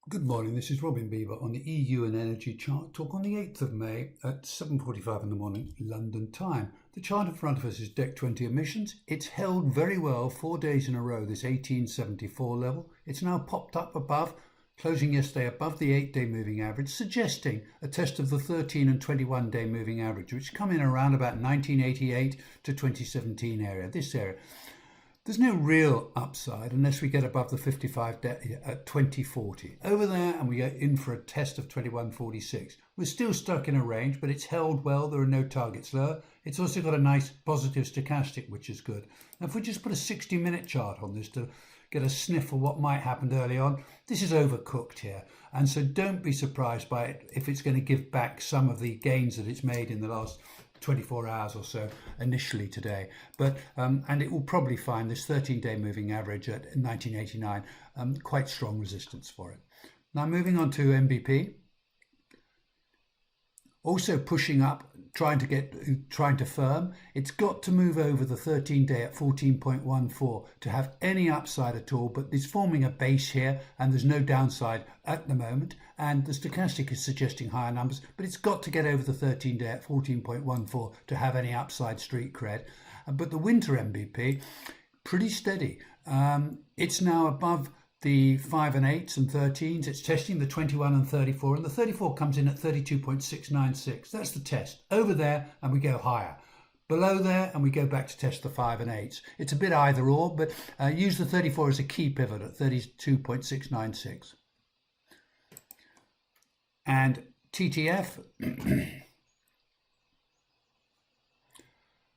Good morning, this is Robin Beaver on the EU and Energy chart talk on the 8th of May at 7:45 in the morning, London time. The chart in front of us is DEC 20 emissions. It's held very well 4 days in a row, this 1874 level. It's now popped up above, closing yesterday above the 8-day moving average, suggesting a test of the 13 and 21-day moving average, which come in around about 1988 to 2017 area, this area. There's no real upside unless we get above the 55 day at 2040. Over there, and we get in for a test of 2146. We're still stuck in a range, but it's held well. There are no targets lower. It's also got a nice positive stochastic, which is good. Now, if we just put a 60-minute chart on this to get a sniff of what might happen early on, this is overcooked here. And so don't be surprised by it if it's going to give back some of the gains that it's made in the last 24 hours or so initially today, but and it will probably find this 13-day moving average at 1989 quite strong resistance for it. Now moving on to MBP, also pushing up, trying to firm. It's got to move over the 13-day at 14.14 to have any upside at all, but it's forming a base here and there's no downside at the moment, and the stochastic is suggesting higher numbers, but it's got to get over the 13-day at 14.14 to have any upside street cred. But the winter MBP, pretty steady. It's now above the 5 and 8s and 13s. It's testing the 21 and 34, and the 34 comes in at 32.696. That's the test. Over there, and we go higher. Below there, and we go back to test the 5 and 8s. It's a bit either or, but use the 34 as a key pivot at 32.696. And TTF,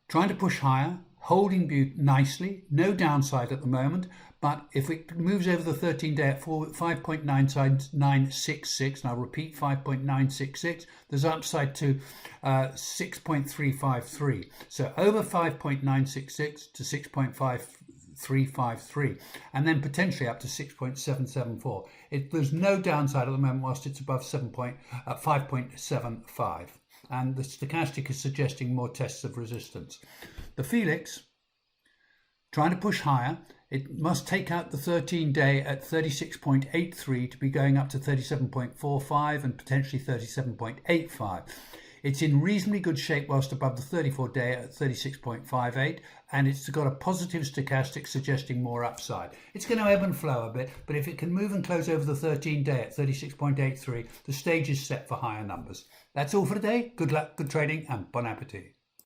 trying to push higher, holding nicely, no downside at the moment, but if it moves over the 13-day at 5.966, and I'll repeat 5.966, there's upside to 6.353. So over 5.966 to 6.5353, and then potentially up to 6.774. There's no downside at the moment whilst it's above 5.75. And the stochastic is suggesting more tests of resistance. The Felix, trying to push higher, it must take out the 13-day at 36.83 to be going up to 37.45 and potentially 37.85. It's in reasonably good shape whilst above the 34-day at 36.58, and it's got a positive stochastic suggesting more upside. It's going to ebb and flow a bit, but if it can move and close over the 13-day at 36.83, the stage is set for higher numbers. That's all for today. Good luck, good trading, and bon appetit.